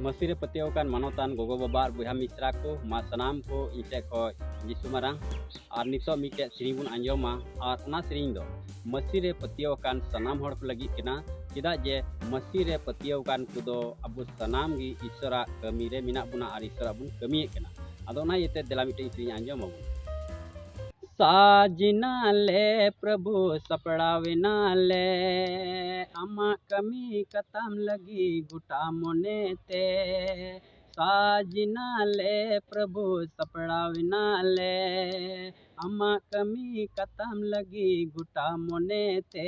मसीरे पतियावकान मानवतान गोगो बाबा बुहा मिश्रा को मा सनाम को इनसे को जिसु मारांग और नितो मिटे सेरिंग बुन आंजोमा और ओना सेरिंग दो मसीरे पतियावकान सनाम हड़ को लगी केना चेदा जे मसीरे पतियावकान कुदो अबु सनाम गी ईश्वरा कमीरे मिना बुना और ईश्वरा बुन कमिए केना आदो ओना येते देला मिटे सेरिंग आंजोमा साजना ले प्रभु सपड़ाविना ले अमा कमी कतम लगी गुटा मोने ते साजना ले प्रभु सपड़ाविना ले अमा कमी कतम लगी गुटा मोने ते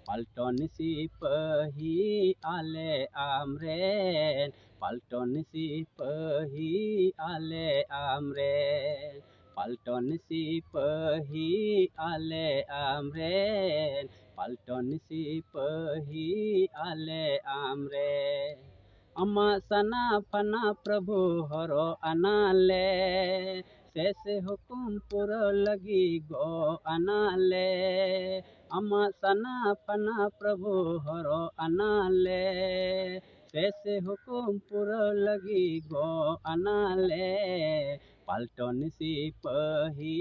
पलटन सिपही आले आमरेन पलटन सिपही आले आमरेन पलटन सिपही आले आमरेन पलटन सिपही आले आमरेन अमा सना फना प्रभु हरो अनाले से हुकुम पुरो लगी गो अनाले अमा सना फना प्रभु हरो अनाले से हुकुम पुरो लगी गो अनाले पलटन सिपही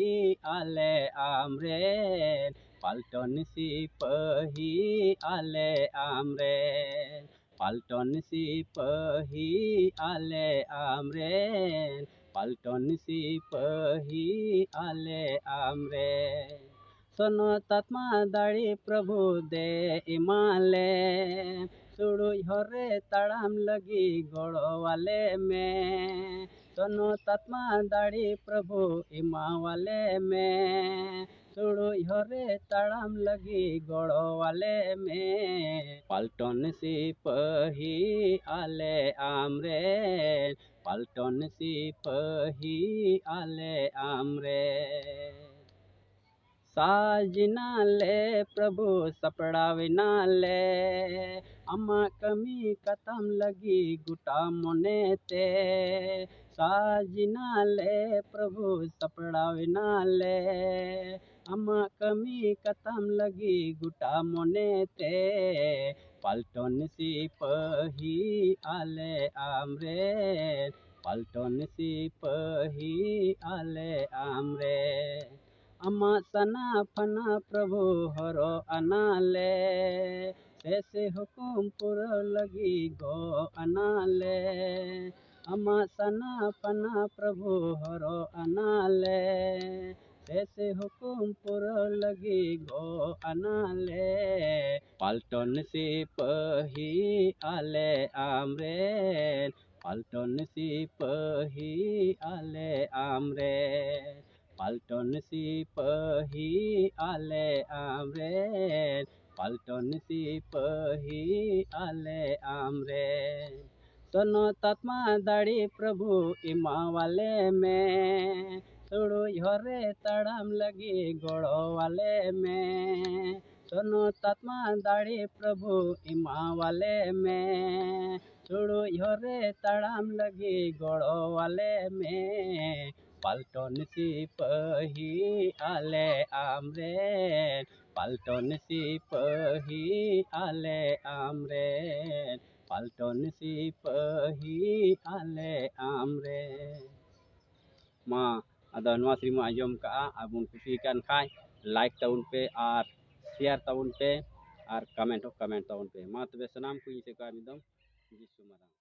आले आमरेन पलटन सिपही आले आमरेन पलटन सिपही आले आमरेन पलटन सिपही आले आमरेन सोनो तत्मा दाड़ी प्रभु दे इमाले सुड़ुई हरे तड़ाम लगी गोड़ो वाले में सोनो तत्मा दाड़ी प्रभु इमा वाले में सुड़ुई हरे तड़ाम लगी गोड़ो वाले में पलटन सिपही आले आमरेन पलटन सिपही आले आमरेन साजना ले प्रभु सपड़ाविना ले अमा कमी कतम लगी गुटा मोने ते साजना ले प्रभु सपड़ाविना ले अमा कमी कतम लगी गुटा मोने ते पलटन सिपही आले आमरेन पलटन सिपही आले आमरेन अमा सना फना प्रभु हरो अनाले से हुकुम पुरो लगी गो अनाले अमा सना फना प्रभु हरो अनाले से हुकुम पुरो लगी गो अनाले पलटन सिपही आले आमरेन पलटन सिपही आले आमरेन पलटन सिपही आले आमरेन पलटन सिपही आले आमरेन सोनो तत्मा दाड़ी प्रभु इमा वाले में सुड़ु हरे तड़ाम लगी गोड़ो वाले में सोनो तत्मा दाड़ी प्रभु इमा वाले में सुड़ु हरे तड़ाम लगी गोड़ो वाले में पलटन सिपही आले आमरेन पलटन सिपही आले आमरेन पलटन सिपही आले आमरेन मा आदा नवा श्रीमा आंजम का आबुन खुशी कान खाय लाइक ताउन पे और शेयर ताउन पे और कमेंट ताउन पे मा तबे सनाम कुई से का मिदम जिसु मारा।